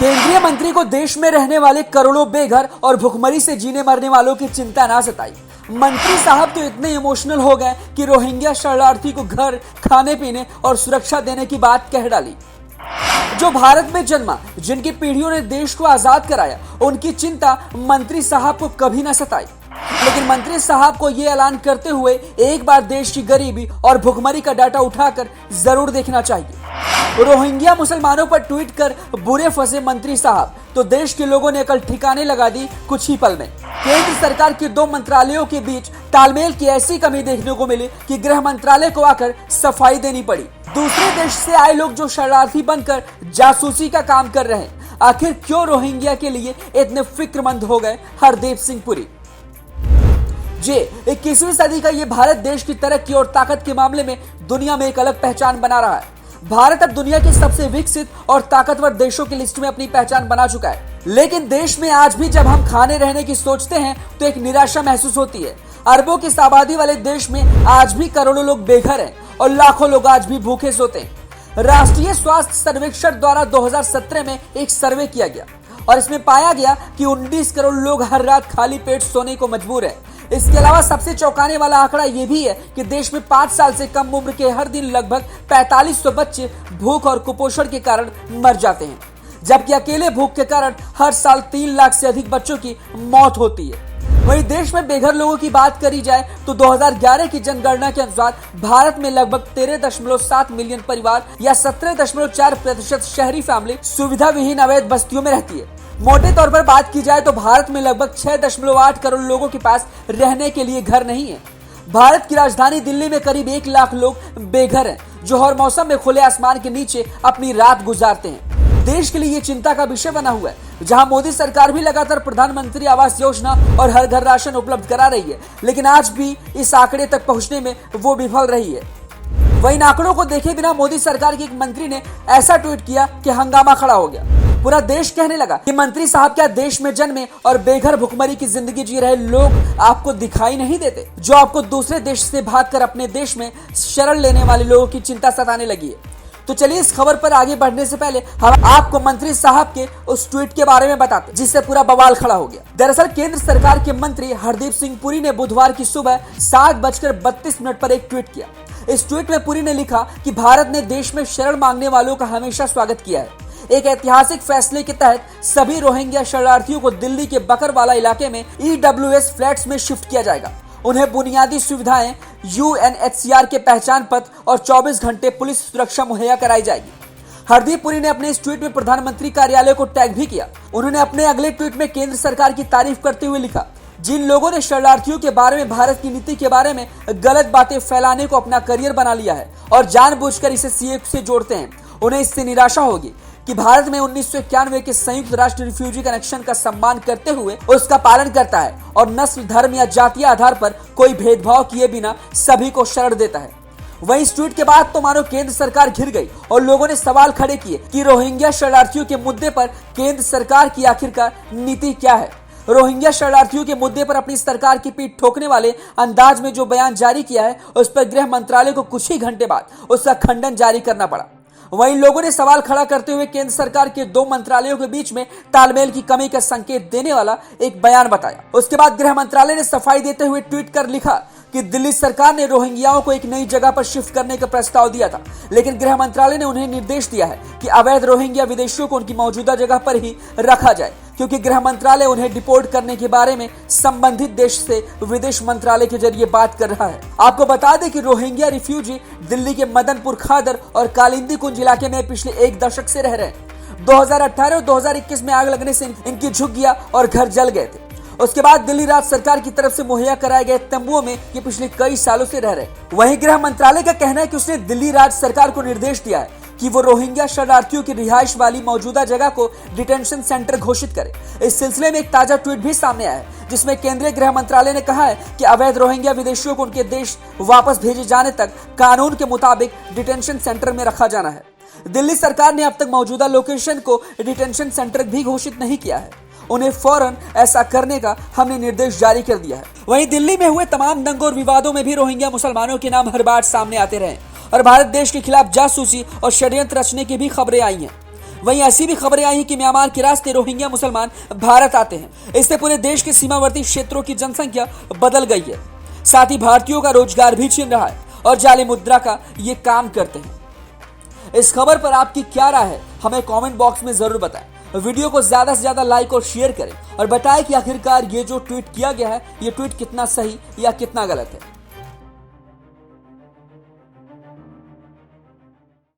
केंद्रीय मंत्री को देश में रहने वाले करोड़ों बेघर और भुखमरी से जीने मरने वालों की चिंता ना सताई। मंत्री साहब तो इतने इमोशनल हो गए कि रोहिंग्या शरणार्थी को घर, खाने पीने और सुरक्षा देने की बात कह डाली। जो भारत में जन्मा, जिनकी पीढ़ियों ने देश को आजाद कराया, उनकी चिंता मंत्री साहब को कभी न सताई। लेकिन मंत्री साहब को यह ऐलान करते हुए एक बार देश की गरीबी और भुखमरी का डाटा उठाकर जरूर देखना चाहिए। रोहिंग्या मुसलमानों पर ट्वीट कर बुरे फंसे मंत्री साहब, तो देश के लोगों ने अकल ठिकाने लगा दी कुछ ही पल में। केंद्र सरकार के दो मंत्रालयों के बीच तालमेल की ऐसी कमी देखने को मिली कि गृह मंत्रालय को आकर सफाई देनी पड़ी। दूसरे देश से आए लोग जो शरणार्थी बनकर जासूसी का काम कर रहे हैं, आखिर क्यों रोहिंग्या के लिए इतने फिक्रमंद हो गए हरदीप सिंह पुरी। जी 21वीं सदी का ये भारत देश की तरक्की और ताकत के मामले में दुनिया में एक अलग पहचान बना रहा है। भारत अब दुनिया के सबसे विकसित और ताकतवर देशों की लिस्ट में अपनी पहचान बना चुका है। लेकिन देश में आज भी जब हम खाने रहने की सोचते हैं तो एक निराशा महसूस होती है। अरबों की आबादी वाले देश में आज भी करोड़ों लोग बेघर हैं और लाखों लोग आज भी भूखे सोते हैं। राष्ट्रीय स्वास्थ्य सर्वेक्षण द्वारा 2017 में एक सर्वे किया गया और इसमें पाया गया कि 19 करोड़ लोग हर रात खाली पेट सोने को मजबूर है। इसके अलावा सबसे चौंकाने वाला आंकड़ा यह भी है कि देश में 5 साल से कम उम्र के हर दिन लगभग 4500 बच्चे भूख और कुपोषण के कारण मर जाते हैं, जबकि अकेले भूख के कारण हर साल 3 लाख से अधिक बच्चों की मौत होती है। वहीं देश में बेघर लोगों की बात करी जाए तो 2011 की जनगणना के अनुसार भारत में लगभग 13.7 मिलियन परिवार या 17.4% शहरी फैमिली सुविधा विहीन अवैध बस्तियों में रहती है। मोटे तौर पर बात की जाए तो भारत में लगभग 6.8 करोड़ लोगों के पास रहने के लिए घर नहीं है। भारत की राजधानी दिल्ली में करीब 1 लाख लोग बेघर हैं, जो हर मौसम में खुले आसमान के नीचे अपनी रात गुजारते हैं। देश के लिए ये चिंता का विषय बना हुआ है, जहां मोदी सरकार भी लगातार प्रधानमंत्री आवास योजना और हर घर राशन उपलब्ध करा रही है, लेकिन आज भी इस आंकड़े तक पहुंचने में वो विफल रही है। वहीं आंकड़ों को देखे बिना मोदी सरकार के एक मंत्री ने ऐसा ट्वीट किया कि हंगामा खड़ा हो गया। पूरा देश कहने लगा कि मंत्री साहब क्या देश में जन्मे और बेघर भुखमरी की जिंदगी जी रहे लोग आपको दिखाई नहीं देते, जो आपको दूसरे देश से भागकर अपने देश में शरण लेने वाले लोगों की चिंता सताने लगी है। तो चलिए इस खबर पर आगे बढ़ने से पहले हम आपको मंत्री साहब के उस ट्वीट के बारे में बताते हैं जिससे पूरा बवाल खड़ा हो गया। दरअसल केंद्र सरकार के मंत्री हरदीप सिंह पुरी ने बुधवार की सुबह 7:32 पर एक ट्वीट किया। इस ट्वीट में पुरी ने लिखा कि भारत ने देश में शरण मांगने वालों का हमेशा स्वागत किया है। एक ऐतिहासिक फैसले के तहत सभी रोहिंग्या शरणार्थियों को दिल्ली के बकरवाला इलाके में EWS फ्लैट्स में शिफ्ट किया जाएगा। उन्हें बुनियादी सुविधाएं, UNHCR के पहचान पत्र और 24 घंटे पुलिस सुरक्षा मुहैया कराई जाएगी। हरदीप पुरी ने अपने इस ट्वीट में प्रधानमंत्री कार्यालय को टैग भी किया। उन्होंने अपने अगले ट्वीट में केंद्र सरकार की तारीफ करते हुए लिखा, जिन लोगों ने शरणार्थियों के बारे में भारत की नीति के बारे में गलत बातें फैलाने को अपना करियर बना लिया है और जानबूझकर इसे सीए से जोड़ते हैं, उन्हें इससे निराशा होगी कि भारत में 1991 के संयुक्त राष्ट्र रिफ्यूजी कनेक्शन का सम्मान करते हुए उसका पालन करता है और नस्ल, धर्म या जातीय आधार पर कोई भेदभाव किए बिना सभी को शरण देता है। वहीं इस ट्वीट के बाद तो मानो केंद्र सरकार घिर गई और लोगों ने सवाल खड़े किए कि रोहिंग्या शरणार्थियों के मुद्दे पर केंद्र सरकार की आखिरकार नीति क्या है। रोहिंग्या शरणार्थियों के मुद्दे पर अपनी सरकार की पीठ ठोकने वाले अंदाज में जो बयान जारी किया है, उस पर गृह मंत्रालय को कुछ ही घंटे बाद उसका खंडन जारी करना पड़ा। वहीं लोगों ने सवाल खड़ा करते हुए केंद्र सरकार के दो मंत्रालयों के बीच में तालमेल की कमी का संकेत देने वाला एक बयान बताया। उसके बाद गृह मंत्रालय ने सफाई देते हुए ट्वीट कर लिखा कि दिल्ली सरकार ने रोहिंग्याओं को एक नई जगह पर शिफ्ट करने का प्रस्ताव दिया था, लेकिन गृह मंत्रालय ने उन्हें निर्देश दिया है कि अवैध रोहिंग्या विदेशियों को उनकी मौजूदा जगह पर ही रखा जाए, क्योंकि गृह मंत्रालय उन्हें डिपोर्ट करने के बारे में संबंधित देश से विदेश मंत्रालय के जरिए बात कर रहा है। आपको बता दें कि रोहिंग्या रिफ्यूजी दिल्ली के मदनपुर खादर और कालिंदी कुंज इलाके में पिछले 1 दशक से रह रहे हैं। 2018 और 2021 में आग लगने से इनकी झुग्गियां और घर जल गए थे। उसके बाद दिल्ली राज्य सरकार की तरफ से मुहैया कराए गए तंबुओं में ये पिछले कई सालों से रह रहे। वहीं गृह मंत्रालय का कहना है कि उसने दिल्ली राज्य सरकार को निर्देश दिया है कि वो रोहिंग्या शरणार्थियों की रिहाइश वाली मौजूदा जगह को डिटेंशन सेंटर घोषित करे। इस सिलसिले में एक ताजा ट्वीट भी सामने आया है, जिसमें केंद्रीय गृह मंत्रालय ने कहा है कि अवैध रोहिंग्या विदेशियों को उनके देश वापस भेजे जाने तक कानून के मुताबिक डिटेंशन सेंटर में रखा जाना है। दिल्ली सरकार ने अब तक मौजूदा लोकेशन को डिटेंशन सेंटर भी घोषित नहीं किया है। उन्हें फौरन ऐसा करने का हमने निर्देश जारी कर दिया है। वहीं दिल्ली में हुए तमाम दंगों और विवादों में भी रोहिंग्या मुसलमानों के नाम हर बार सामने आते रहे और भारत देश के खिलाफ जासूसी और षड्यंत्र रचने की भी खबरें आई हैं। वहीं ऐसी भी खबरें आई हैं कि म्यांमार के रास्ते रोहिंग्या मुसलमान भारत आते हैं। इससे पूरे देश के सीमावर्ती क्षेत्रों की जनसंख्या बदल गई है। साथ ही भारतीयों का रोजगार भी छिन रहा है और जाली मुद्रा का ये काम करते हैं। इस खबर पर आपकी क्या राय है, हमें कमेंट बॉक्स में जरूर बताएं। वीडियो को ज्यादा से ज्यादा लाइक और शेयर करें और बताएं कि आखिरकार ये जो ट्वीट किया गया है, ये ट्वीट कितना सही या कितना गलत है।